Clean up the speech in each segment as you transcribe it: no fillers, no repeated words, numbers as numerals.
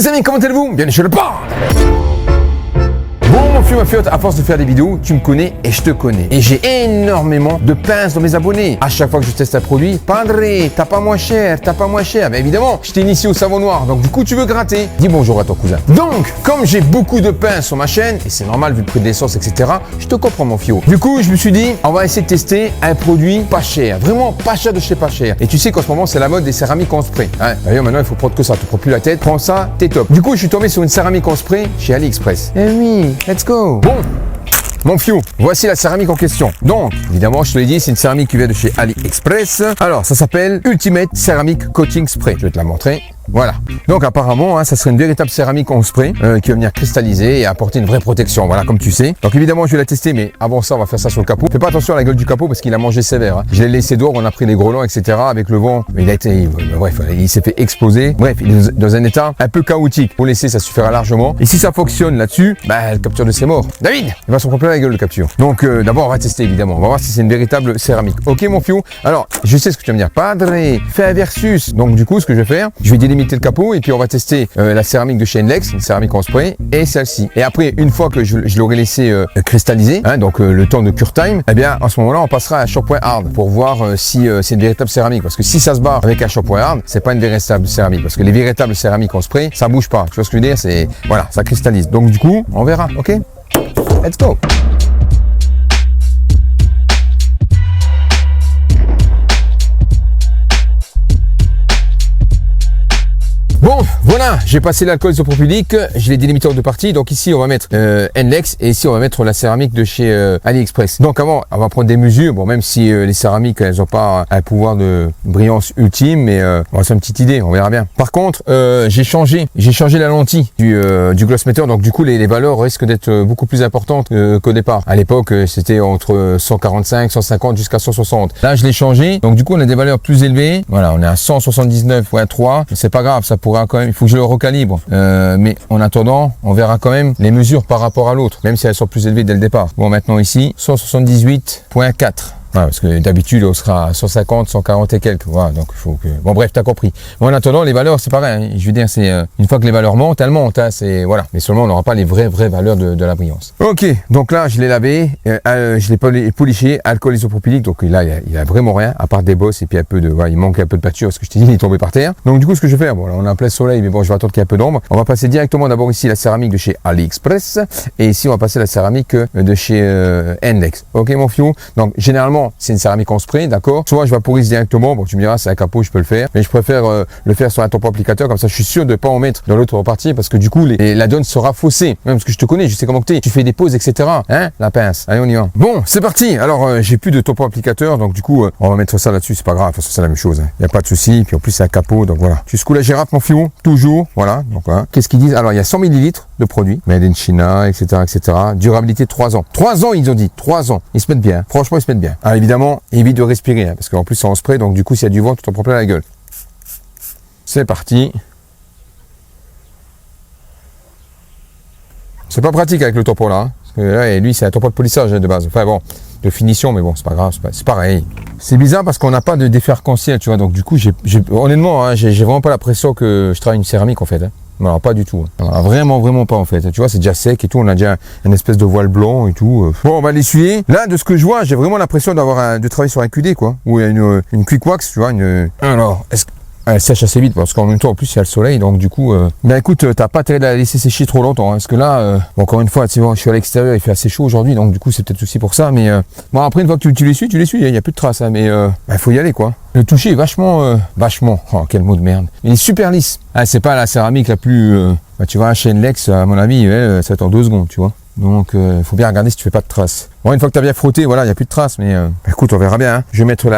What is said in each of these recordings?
Les amis, comment allez-vous? Bienvenue sur le pod. Bon, mon fieu, ma fiotte, à force de faire des vidéos, tu me connais et je te connais. Et j'ai énormément de pinces dans mes abonnés. À chaque fois que je teste un produit, Padre, t'as pas moins cher, t'as pas moins cher. Mais évidemment, je t'ai initié au savon noir, donc du coup, tu veux gratter. Dis bonjour à ton cousin. Donc, comme j'ai beaucoup de pinces sur ma chaîne, et c'est normal vu le prix de l'essence, etc., je te comprends, mon fio. Du coup, je me suis dit, on va essayer de tester un produit pas cher. Vraiment pas cher de chez pas cher. Et tu sais qu'en ce moment, c'est la mode des céramiques en spray. Hein, d'ailleurs, maintenant, il faut prendre que ça. Tu prends plus la tête. Prends ça, t'es top. Du coup, je suis tombé sur une céramique en spray chez AliExpress. Eh oui, let's go. Bon. Mon fiou, voici la céramique en question. Donc, évidemment, je te l'ai dit, c'est une céramique qui vient de chez AliExpress. Alors, ça s'appelle Ultimate Ceramic Coating Spray. Je vais te la montrer. Voilà. Donc, apparemment, ça serait une véritable céramique en spray qui va venir cristalliser et apporter une vraie protection. Voilà, comme tu sais. Donc, évidemment, je vais la tester, mais avant ça, on va faire ça sur le capot. Fais pas attention à la gueule du capot parce qu'il a mangé sévère. Hein. Je l'ai laissé dehors, on a pris les grelons, etc. Avec le vent, il s'est fait exploser. Bref, il est dans un état un peu chaotique. Pour laisser, ça suffira largement. Et si ça fonctionne là-dessus, le capture de ses morts. David, il va s'en prendre plein la gueule le capture. Donc, d'abord, on va tester, évidemment. On va voir si c'est une véritable céramique. Ok, mon fiou. Alors, je sais ce que tu vas me dire. Padre, fais un versus. Donc, du coup, ce que je vais faire, je vais délimiter le capot et puis on va tester la céramique de chez Inlex, une céramique en spray, et celle-ci. Et après, une fois que je l'aurai laissé cristalliser, donc le temps de cure time, eh bien, à ce moment-là, on passera à shampoing hard pour voir si c'est une véritable céramique. Parce que si ça se barre avec un shampoing hard, c'est pas une véritable céramique. Parce que les véritables céramiques en spray, ça bouge pas. Tu vois ce que je veux dire? C'est, voilà, ça cristallise. Donc, du coup, on verra. Ok? Let's go! Bon, voilà, j'ai passé l'alcool isopropylique, je l'ai délimité en deux parties. Donc ici, on va mettre Inlex et ici, on va mettre la céramique de chez AliExpress. Donc avant, on va prendre des mesures. Bon, même si les céramiques, elles n'ont pas un pouvoir de brillance ultime, mais on va se faire une petite idée, on verra bien. Par contre, j'ai changé la lentille du Glossmeter. Donc du coup, les valeurs risquent d'être beaucoup plus importantes qu'au départ. À l'époque, c'était entre 145, 150 jusqu'à 160. Là, je l'ai changé. Donc du coup, on a des valeurs plus élevées. Voilà, on est à 179.3. C'est pas grave, ça pourra quand même, il faut que je le recalibre. Mais en attendant, on verra quand même les mesures par rapport à l'autre, même si elles sont plus élevées dès le départ. Bon, maintenant ici, 178.4. Voilà, parce que d'habitude, on sera à 150, 140 et quelques. Voilà, donc il faut que... Bon, bref, t'as compris. Bon, en attendant, les valeurs, c'est pareil. Hein. Je veux dire, c'est une fois que les valeurs montent, elles montent. Hein, c'est voilà. Mais seulement, on n'aura pas les vraies valeurs de la brillance. Ok, donc là, je l'ai lavé, je l'ai poliché, alcool isopropylique. Donc là, il a vraiment rien, à part des bosses et puis un peu de... Voilà, il manque un peu de pâture, parce que je t'ai dit, il est tombé par terre. Donc du coup, ce que je vais faire, bon, là, on a un plein soleil, mais bon, je vais attendre qu'il y ait un peu d'ombre. On va passer directement d'abord ici la céramique de chez AliExpress. Et ici, on va passer la céramique de chez Inlex. Ok, mon fiou. Donc, généralement, c'est une céramique en spray, d'accord. Soit je vaporise directement, bon tu me diras c'est un capot, je peux le faire, mais je préfère le faire sur un tampon applicateur, comme ça je suis sûr de pas en mettre dans l'autre partie, parce que du coup la donne sera faussée, même parce que je te connais, je sais comment tu fais des pauses, etc. Hein, la pince. Allez, on y va. Bon, c'est parti. Alors j'ai plus de tampon applicateur, donc du coup on va mettre ça là-dessus, c'est pas grave, de toute façon c'est la même chose, hein. Y a pas de souci, puis en plus c'est un capot, donc voilà. Tu secoues la girafe, mon fiou, toujours, voilà. Donc voilà. Qu'est-ce qu'ils disent? Alors il y a 100 ml de produit, made in China, etc., etc. Durabilité 3 ans. 3 ans ils ont dit, 3 ans. Ils se mettent bien. Franchement ils se mettent bien. Alors évidemment, évite de respirer, hein, parce qu'en plus c'est en spray, donc du coup s'il y a du vent, tu t'en prends plein la gueule. C'est parti. C'est pas pratique avec le tampon là, hein, parce que là, lui c'est un tampon de polissage hein, de base. Enfin bon, de finition, mais bon c'est pas grave, c'est pareil. C'est bizarre parce qu'on n'a pas de défait arc-en-ciel, tu vois, donc du coup honnêtement, hein, j'ai vraiment pas l'impression que je travaille une céramique en fait. Hein. Non, pas du tout. Alors, vraiment pas en fait. Tu vois, c'est déjà sec et tout. On a déjà une espèce de voile blanc et tout. Bon, on va l'essuyer. Là, de ce que je vois, j'ai vraiment l'impression de travailler sur un QD, quoi. Ou une quick wax, tu vois. Alors, est-ce que elle sèche assez vite parce qu'en même temps en plus il y a le soleil, donc du coup écoute, t'as pas intérêt de la laisser sécher trop longtemps, hein, parce que là encore une fois, tu vois, je suis à l'extérieur, il fait assez chaud aujourd'hui, donc du coup c'est peut-être aussi pour ça, mais bon, après une fois que tu l'essuies, il y a plus de traces, hein, mais faut y aller quoi. Le toucher est vachement, oh quel mot de merde, il est super lisse. Ah, c'est pas la céramique la plus tu vois, chez Inlex, à mon avis, ça va être en 2 secondes, tu vois. Donc faut bien regarder si tu fais pas de traces. Bon, une fois que tu as bien frotté, voilà, il n'y a plus de traces, mais écoute, on verra bien. Hein. Je vais mettre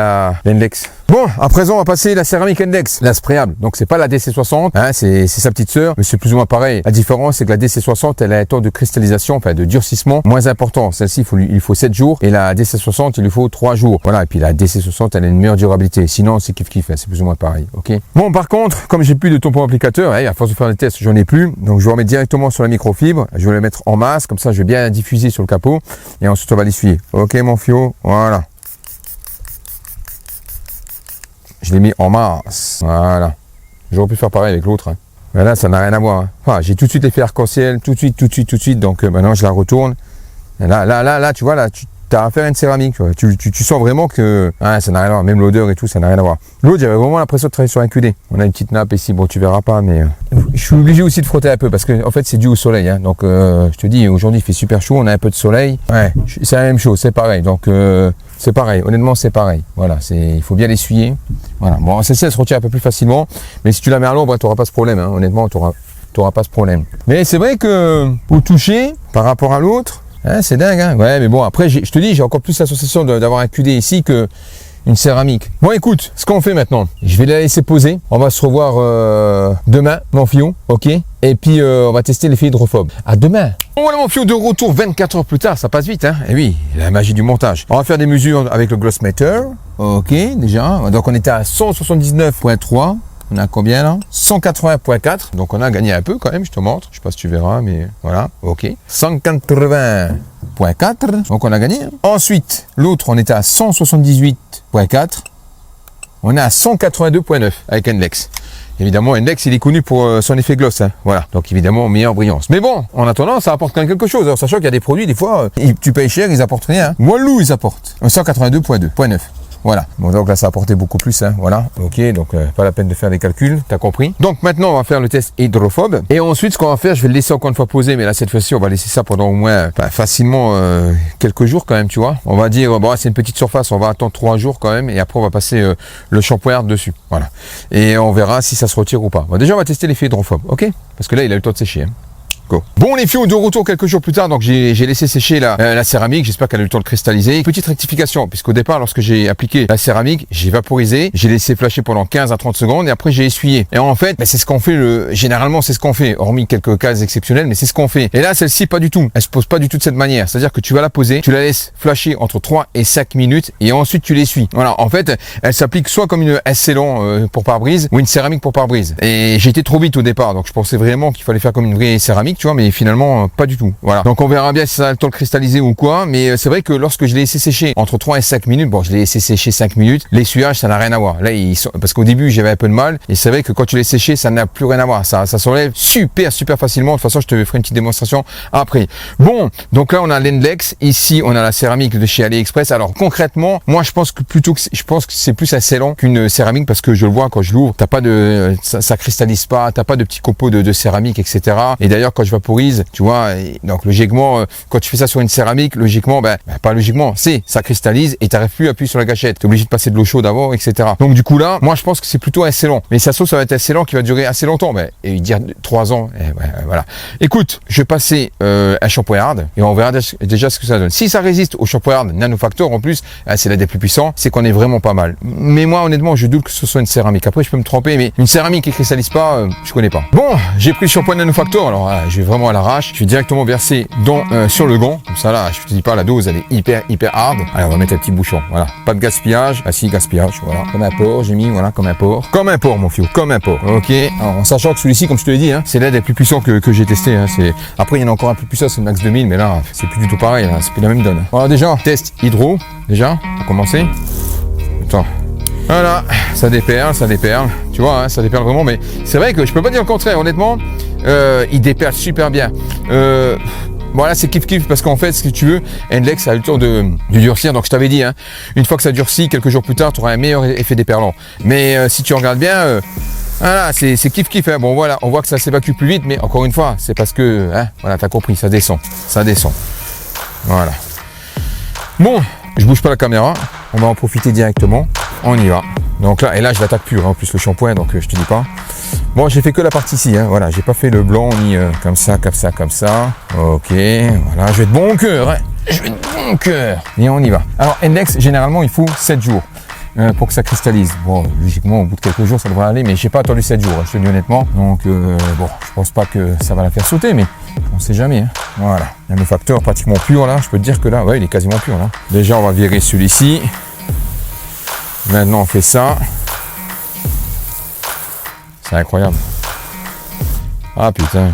l'Inlex. Bon, à présent, on va passer la céramique Inlex, la sprayable. Donc c'est pas la DC60, hein, c'est sa petite sœur, mais c'est plus ou moins pareil. La différence, c'est que la DC60, elle a un temps de cristallisation, enfin de durcissement moins important. Celle-ci, il faut 7 jours, et la DC60, il lui faut 3 jours. Voilà, et puis la DC60, elle a une meilleure durabilité. Sinon, c'est kiff-kiff, hein, c'est plus ou moins pareil, ok. Bon, par contre, comme j'ai plus de tampon applicateur, à force de faire des tests, j'en ai plus, donc je vais remettre directement sur la microfibre. Je vais le mettre en masse, comme ça, je vais bien diffuser sur le capot, et ensuite on va l'essuyer. Ok, mon fio, voilà. Je l'ai mis en masse. Voilà. J'aurais pu faire pareil avec l'autre. Hein. Là, ça n'a rien à voir. Hein. Enfin, j'ai tout de suite l'effet arc-en-ciel, tout de suite. Donc maintenant, je la retourne. Et là, tu vois, là, tu as affaire à une céramique. Tu sens vraiment que ça n'a rien à voir. Même l'odeur et tout, ça n'a rien à voir. L'autre, j'avais vraiment l'impression de travailler sur un QD. On a une petite nappe ici. Bon, tu verras pas, mais je suis obligé aussi de frotter un peu parce que en fait, c'est dû au soleil. Hein. Donc, je te dis, aujourd'hui, il fait super chaud. On a un peu de soleil. Ouais, c'est la même chose. C'est pareil. Donc, c'est pareil. Honnêtement, c'est pareil. Voilà, il faut bien l'essuyer. Voilà. Bon, celle-ci, elle se retire un peu plus facilement. Mais si tu la mets à l'ombre, tu n'auras pas ce problème. Hein. Honnêtement, tu n'auras pas ce problème. Mais c'est vrai que au toucher, par rapport à l'autre, hein, c'est dingue. Hein. Ouais, mais bon, après, je te dis, j'ai encore plus la sensation d'avoir un QD ici que une céramique. Bon, écoute, ce qu'on fait maintenant, je vais la laisser poser. On va se revoir demain, mon fion, ok? Et puis, on va tester l'effet hydrophobe. À demain. Bon, voilà, mon fion, de retour 24 heures plus tard. Ça passe vite, hein? Et oui, la magie du montage. On va faire des mesures avec le Glossmeter. Ok, déjà. Donc, on était à 179.3. On a combien là? 180.4. Donc on a gagné un peu quand même, je te montre. Je sais pas si tu verras, mais voilà, ok. 180.4. Donc on a gagné. Hein. Ensuite, l'autre, on était à 178.4. On est à 182.9 avec Enlex. Évidemment, Enlex, il est connu pour son effet gloss. Hein. Voilà. Donc évidemment, meilleure brillance. Mais bon, en attendant, ça apporte quand même quelque chose. Alors, sachant qu'il y a des produits, des fois, tu payes cher, ils apportent rien. Hein. Walou, ils apportent 182.2.9. Voilà, bon donc là ça a apporté beaucoup plus, hein. Voilà, ok, donc pas la peine de faire des calculs, t'as compris. Donc maintenant on va faire le test hydrophobe, et ensuite ce qu'on va faire, je vais le laisser encore une fois poser, mais là cette fois-ci on va laisser ça pendant au moins facilement quelques jours quand même, tu vois. On va dire, bon c'est une petite surface, on va attendre 3 jours quand même, et après on va passer le shampoing dessus, voilà. Et on verra si ça se retire ou pas. Bon, déjà on va tester l'effet hydrophobe, ok, parce que là il a eu le temps de sécher, hein. Go. Bon les filles, de retour quelques jours plus tard, donc j'ai laissé sécher la céramique, j'espère qu'elle a eu le temps de cristalliser. Petite rectification, puisqu'au départ lorsque j'ai appliqué la céramique, j'ai vaporisé, j'ai laissé flasher pendant 15 à 30 secondes et après j'ai essuyé. Et en fait, c'est ce qu'on fait, généralement c'est ce qu'on fait, hormis quelques cas exceptionnels, mais c'est ce qu'on fait. Et là celle-ci pas du tout, elle se pose pas du tout de cette manière, c'est-à-dire que tu vas la poser, tu la laisses flasher entre 3 et 5 minutes et ensuite tu l'essuies. Voilà, en fait, elle s'applique soit comme une scellon pour pare-brise ou une céramique pour pare-brise. Et j'ai été trop vite au départ, donc je pensais vraiment qu'il fallait faire comme une vraie céramique, tu vois, mais finalement pas du tout. Voilà. Donc on verra bien si ça a le temps de cristalliser ou quoi, mais c'est vrai que lorsque je l'ai laissé sécher entre 3 et 5 minutes, bon je l'ai laissé sécher 5 minutes, l'essuyage ça n'a rien à voir. Là parce qu'au début j'avais un peu de mal, et c'est vrai que quand tu l'as séché ça n'a plus rien à voir, ça s'enlève super facilement. De toute façon je te ferai une petite démonstration après. Bon, donc là on a l'Enlex, ici on a la céramique de chez AliExpress. Alors concrètement, moi je pense que c'est plus un scellon qu'une céramique, parce que je le vois quand je l'ouvre, t'as pas de, ça cristallise pas, t'as pas de petits copeaux de céramique, etc. Et d'ailleurs quand je vaporise, tu vois, donc logiquement, quand tu fais ça sur une céramique, logiquement, pas logiquement, ça cristallise et t'arrives plus à appuyer sur la gâchette. T'es obligé de passer de l'eau chaude avant, etc. Donc du coup là, moi je pense que c'est plutôt un scellon. Mais ça se trouve, ça va être un scellon qui va durer assez longtemps, et dire 3 ans, voilà. Écoute, je vais passer un shampoing hard et on verra déjà ce que ça donne. Si ça résiste au shampoing hard Nanofactor, en plus, c'est l'un des plus puissants, c'est qu'on est vraiment pas mal. Mais moi honnêtement, je doute que ce soit une céramique. Après, je peux me tromper, mais une céramique qui cristallise pas, je connais pas. Bon, j'ai pris le shampoing Nanofactor, alors je vais vraiment à l'arrache. Je vais directement verser sur le gant, comme ça là, je te dis pas, la dose elle est hyper hard. Allez, on va mettre un petit bouchon, voilà, pas de gaspillage. Ah si, gaspillage, voilà, comme un porc, j'ai mis, voilà, comme un porc mon fiou, comme un porc. Ok, alors en sachant que celui-ci, comme je te l'ai dit, hein, c'est l'un des plus puissants que j'ai testé, hein. Après il y en a encore un peu plus puissant, c'est le Max 2000, mais là c'est plus du tout pareil, là, c'est plus la même donne. Voilà, déjà test hydro, déjà pour commencer. Attends, voilà, ça déperle, tu vois, hein, ça déperle vraiment, mais c'est vrai que je peux pas dire le contraire, honnêtement. Il déperle super bien. Voilà, c'est kiff parce qu'en fait, ce que tu veux, Enlex a eu le temps de durcir. Donc je t'avais dit, hein, une fois que ça durcit, quelques jours plus tard, tu auras un meilleur effet déperlant. Mais si tu regardes bien, voilà, c'est kiff. Hein. Bon voilà, on voit que ça s'évacue plus vite, mais encore une fois, c'est parce que, hein, voilà, t'as compris, ça descend. Voilà. Bon, je bouge pas la caméra, on va en profiter directement. On y va. Donc là, et là je l'attaque pur, hein, en plus le shampoing, donc je te dis pas. Bon, j'ai fait que la partie ici, hein, voilà, j'ai pas fait le blanc ni comme ça. Ok, voilà, je vais de bon cœur, et on y va. Alors Enlex, généralement il faut 7 jours pour que ça cristallise. Bon, logiquement au bout de quelques jours ça devrait aller, mais j'ai pas attendu 7 jours, je te dis honnêtement. Donc bon, je pense pas que ça va la faire sauter, mais on sait jamais, hein. Voilà, il y a le facteur pratiquement pur là, je peux te dire que là, ouais, il est quasiment pur là. Déjà on va virer celui-ci. Maintenant on fait ça. C'est incroyable. Ah putain.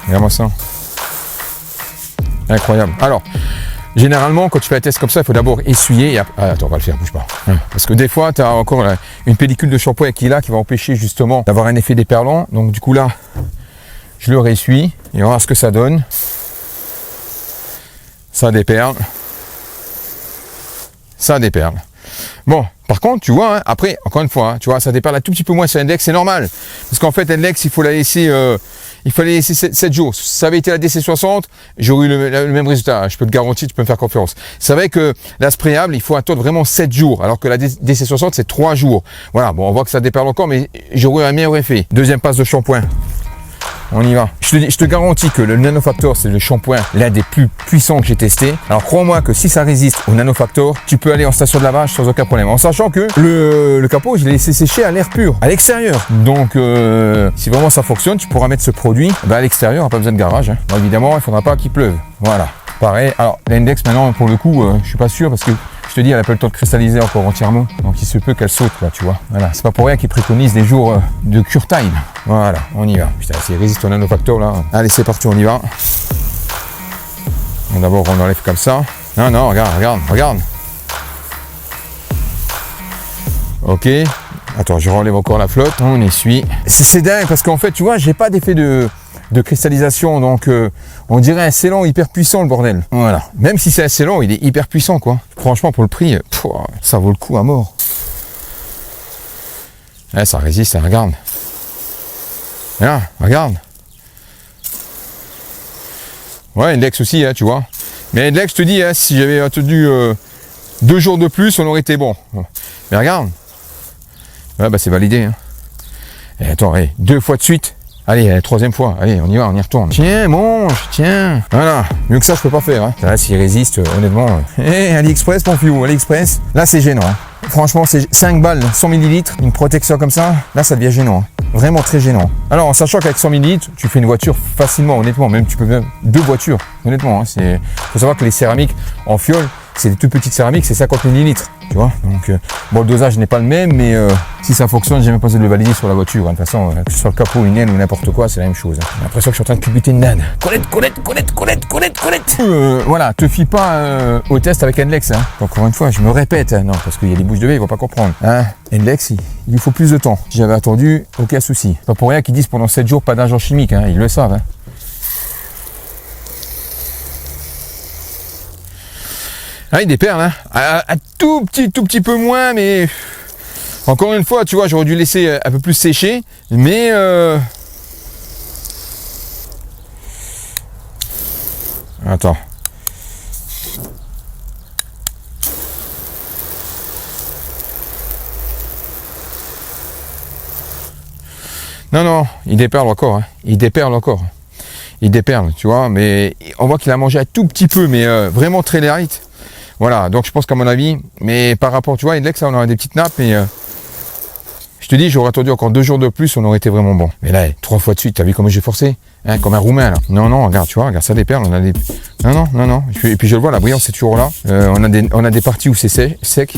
Regarde-moi ça. Incroyable. Alors, Généralement, quand tu fais un test comme ça, il faut d'abord essuyer et après... Ah, attends, on va le faire, bouge pas. Parce que des fois, tu as encore une pellicule de shampoing qui est là, qui va empêcher justement d'avoir un effet déperlant. Donc du coup là, je le réessuie et on va voir ce que ça donne. Ça déperle. Ça déperle. Bon, par contre, tu vois, hein, après, encore une fois, hein, tu vois, ça déperle un tout petit peu moins sur Index, c'est normal. Parce qu'en fait, Index, il faut la laisser... il fallait laisser 7 jours. Si ça avait été la DC60, j'aurais eu le même résultat. Je peux te garantir, tu peux me faire confiance. C'est vrai que la sprayable, il faut attendre vraiment 7 jours. Alors que la DC60, c'est 3 jours. Voilà, bon, on voit que ça déperle encore, mais j'aurais eu un meilleur effet. Deuxième passe de shampoing. On y va. Je te garantis que le Nanofactor, c'est le shampoing l'un des plus puissants que j'ai testé. Alors crois-moi que si ça résiste au Nanofactor, tu peux aller en station de lavage sans aucun problème. En sachant que le capot, je l'ai laissé sécher à l'air pur, à l'extérieur. Donc si vraiment ça fonctionne, tu pourras mettre ce produit à l'extérieur, pas besoin de garage. Hein. Bon, évidemment, il ne faudra pas qu'il pleuve. Voilà. Pareil. Alors l'Index maintenant, pour le coup, je suis pas sûr parce que je te dis, elle n'a pas le temps de cristalliser encore entièrement. Donc il se peut qu'elle saute là, tu vois. Voilà. C'est pas pour rien qu'ils préconisent des jours de cure time. Voilà, on y va. Putain, s'il résiste au Nanofactor là. Allez, c'est parti, on y va. Bon, d'abord, on enlève comme ça. Non, regarde. Ok. Attends, je relève encore la flotte. On essuie. C'est dingue parce qu'en fait, tu vois, j'ai pas d'effet de cristallisation, donc on dirait un scellant hyper puissant, le bordel. Voilà. Même si c'est un scellant, il est hyper puissant, quoi. Franchement, pour le prix, ça vaut le coup à mort. Ouais, ça résiste, regarde. Regarde. Ouais, Index aussi, hein, tu vois. Mais Index, je te dis, hein, si j'avais attendu 2 jours de plus, on aurait été bon. Mais regarde. Ouais, bah c'est validé. Hein. Et attends, 2 fois de suite. Allez, 3e fois. Allez, on y va, on y retourne. Tiens, mange, tiens. Voilà. Mieux que ça, je peux pas faire. Hein. Là, s'il résiste, honnêtement. AliExpress, mon fiou, AliExpress. Là, c'est gênant. Hein. Franchement, c'est 5 balles, 100 ml, une protection comme ça. Là, ça devient gênant. Hein. Vraiment très gênant. Alors, en sachant qu'avec 100 ml, tu fais une voiture facilement, honnêtement. Même, tu peux même 2 voitures, honnêtement. Hein. Faut savoir que les céramiques en fiole, c'est des toutes petites céramiques, c'est 50 ml. Tu vois, donc bon, le dosage n'est pas le même, mais si ça fonctionne, j'ai même pas besoin de le valider sur la voiture. Hein. De toute façon, que ce soit le capot, une aile ou n'importe quoi, c'est la même chose. Hein. J'ai l'impression que je suis en train de culbuter une dinde. Colette. Voilà, te fie pas au test avec Index. Hein. Encore une fois, je me répète, hein. Non, parce qu'il y a des bouches de baies, ils vont pas comprendre. Hein. Index, il lui faut plus de temps. Si j'avais attendu, aucun souci. Pas pour rien qu'ils disent pendant 7 jours pas d'agent chimique. Hein. Ils le savent. Hein. Ah, il déperle, hein. Un tout petit peu moins, mais encore une fois, tu vois, j'aurais dû laisser un peu plus sécher, mais attends. Non, il déperle encore, hein. Il déperle, tu vois, mais on voit qu'il a mangé un tout petit peu, mais vraiment très light. Voilà, donc je pense qu'à mon avis, mais par rapport, tu vois, Index, là, on aurait des petites nappes, mais je te dis, j'aurais attendu encore 2 jours de plus, on aurait été vraiment bon. Mais là, 3 fois de suite, t'as vu comment j'ai forcé, hein, comme un Roumain, là. Non, regarde, tu vois, regarde, ça déperle, on a des... Non. Et puis je le vois, la brillance, c'est toujours là. On a des parties où c'est sec,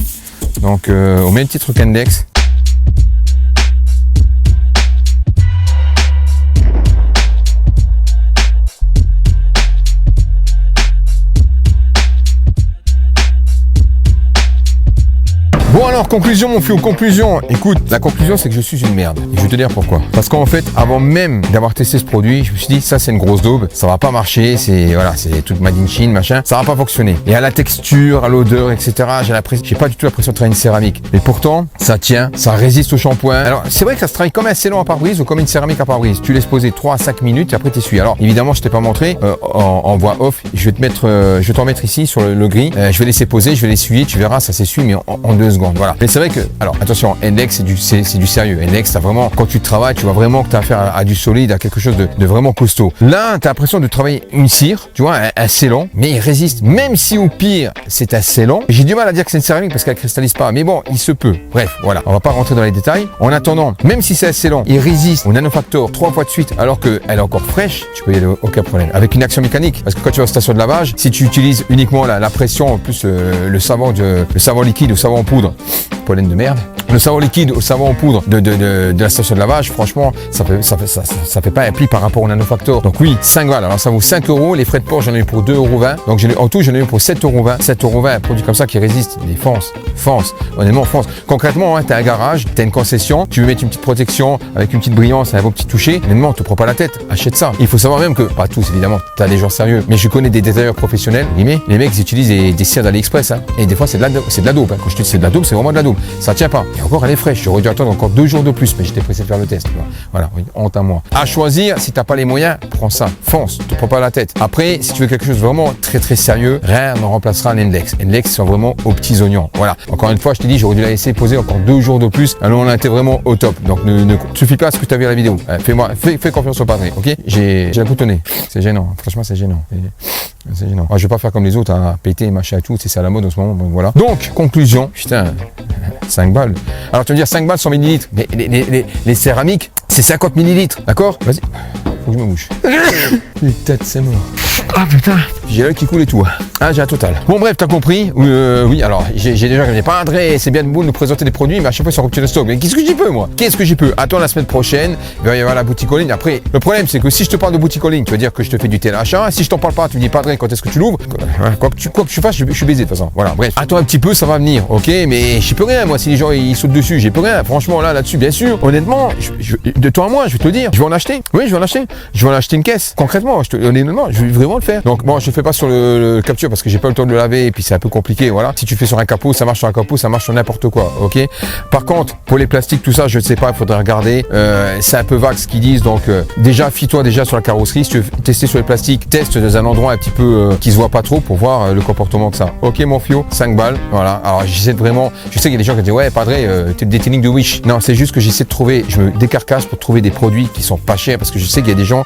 donc au même titre qu'Index. Bon alors, conclusion mon fiou, conclusion. Écoute, la conclusion c'est que je suis une merde. Et je vais te dire pourquoi. Parce qu'en fait, avant même d'avoir testé ce produit, je me suis dit ça c'est une grosse daube, ça va pas marcher, c'est toute made in Chine, machin, ça va pas fonctionner. Et à la texture, à l'odeur, etc., j'ai pas du tout l'impression de travailler une céramique. Mais pourtant, ça tient, ça résiste au shampoing. Alors c'est vrai que ça se travaille comme un scellon à pare-brise ou comme une céramique à pare-brise. Tu laisses poser 3 à 5 minutes et après t'essuies. Alors évidemment, je t'ai pas montré en voix off. Je vais t'en mettre ici sur le gris. Je vais laisser poser, je vais l'essuyer, tu verras, ça s'essuie mais en 2 secondes. Voilà. Mais c'est vrai que, alors attention, Index c'est du sérieux. Index, t'as vraiment, quand tu travailles, tu vois vraiment que t'as affaire à du solide, à quelque chose de vraiment costaud. Là, t'as l'impression de travailler une cire, tu vois, un scellant, mais il résiste. Même si au pire, c'est un scellant. J'ai du mal à dire que c'est une céramique parce qu'elle cristallise pas. Mais bon, il se peut. Bref, voilà. On va pas rentrer dans les détails. En attendant, même si c'est un scellant, il résiste au Nanofactor 3 fois de suite, alors qu'elle est encore fraîche, tu peux y aller aucun problème. Avec une action mécanique. Parce que quand tu vas en station de lavage, si tu utilises uniquement la pression, plus le savon liquide ou savon en poudre, pollen de merde. Le savon liquide au savon en poudre de la station de lavage, franchement, ça fait pas un pli par rapport au nanofactor. Donc oui, 5 balles. Alors ça vaut 5 €. Les frais de port, j'en ai eu pour 2,20 €. Donc en tout, j'en ai eu pour 7,20 €. 7,20 €, un produit comme ça qui résiste. Mais fonce. Honnêtement, fonce. Concrètement, hein, t'as un garage, t'as une concession, tu veux mettre une petite protection avec une petite brillance, un beau petit toucher. Honnêtement, te prends pas la tête. Achète ça. Il faut savoir même que, pas tous évidemment, t'as des gens sérieux, mais je connais des détailleurs professionnels. Les mecs, ils utilisent des cires d'AliExpress, hein. Et des fois, c'est de la dope. Hein. Quand je te dis c'est de la dope, c'est vraiment de la dope. Ça tient pas. Et encore, elle est fraîche. J'aurais dû attendre encore 2 jours de plus, mais j'étais pressé de faire le test. Voilà, honte à moi. À choisir, si t'as pas les moyens, prends ça. Fonce. Te prends pas la tête. Après, si tu veux quelque chose de vraiment très très sérieux, rien ne remplacera un Enlex. Enlex sont vraiment aux petits oignons. Voilà. Encore une fois, je t'ai dit, j'aurais dû la laisser poser encore 2 jours de plus. Alors on a été vraiment au top. Donc ne suffit pas à ce que tu as vu à la vidéo. Fais confiance au padré, ok? J'ai la boutonnée. C'est gênant. Franchement, c'est gênant. C'est gênant. Alors, je vais pas faire comme les autres, à péter, machin et tout. C'est ça la mode en ce moment. Donc voilà. Donc, conclusion. Putain, 5 balles. Alors tu vas me dire 5 balles 100 millilitres. Mais les céramiques, c'est 50 millilitres. D'accord? Vas-y. Faut que je me bouge. Putain, c'est mort. Ah putain. J'ai l'œil qui coule et tout. Ah, j'ai un total. Bon bref, t'as compris. Oui, alors j'ai des gens qui me disent pas André, c'est bien de nous présenter des produits, mais à chaque fois ils sont rupture de stock. Mais qu'est-ce que j'y peux moi? Qu'est-ce que j'y peux? Attends la semaine prochaine, il va y avoir la boutique en ligne. Après, le problème c'est que si je te parle de boutique en ligne, tu vas dire que je te fais du téléachat. Si je t'en parle pas, tu me dis pas André, quand est-ce que tu l'ouvres? Quoi que tu fasses, je suis baisé de toute façon. Voilà, bref. Attends un petit peu, ça va venir, ok? Mais j'y peux rien, moi, si les gens ils sautent dessus, j'y peux rien. Franchement, là-dessus, bien sûr, honnêtement, de toi à moi, je vais te le dire. Je vais en acheter. Oui, je vais en acheter. Je vais en acheter une caisse. Concrètement, honnêtement, je vais vraiment le faire. Donc bon, je fais pas sur le capture parce que j'ai pas le temps de le laver et puis c'est un peu compliqué, voilà. Si tu fais sur un capot, ça marche sur un capot, ça marche sur n'importe quoi, ok. Par contre, pour les plastiques, tout ça, je ne sais pas, il faudrait regarder. C'est un peu vague ce qu'ils disent, donc déjà, fie-toi déjà sur la carrosserie. Si tu veux tester sur les plastiques, teste dans un endroit un petit peu qui se voit pas trop pour voir le comportement que ça. Ok, mon fio, 5 balles, voilà. Alors j'essaie de vraiment, je sais qu'il y a des gens qui disent ouais, padré, t'es des techniques de Wish. Non, c'est juste que j'essaie de trouver, je me décarcasse pour trouver des produits qui sont pas chers parce que je sais qu'il y a des gens.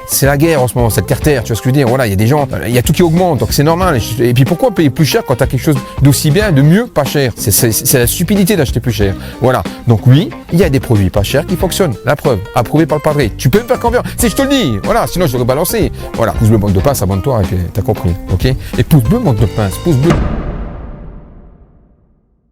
C'est la guerre en ce moment, cette terre-terre, tu vois ce que je veux dire? Voilà, il y a des gens, il y a tout qui augmente, donc c'est normal. Et puis pourquoi payer plus cher quand tu as quelque chose d'aussi bien, de mieux, pas cher? C'est la stupidité d'acheter plus cher. Voilà. Donc oui, il y a des produits pas chers qui fonctionnent. La preuve, approuvé par le padré. Tu peux me faire confiance. Si je te le dis, voilà, sinon je devrais balancer. Voilà, pouce bleu, bande de pince, abonne-toi et puis t'as compris, ok? Et pouce bleu, bande de pince, pouce bleu.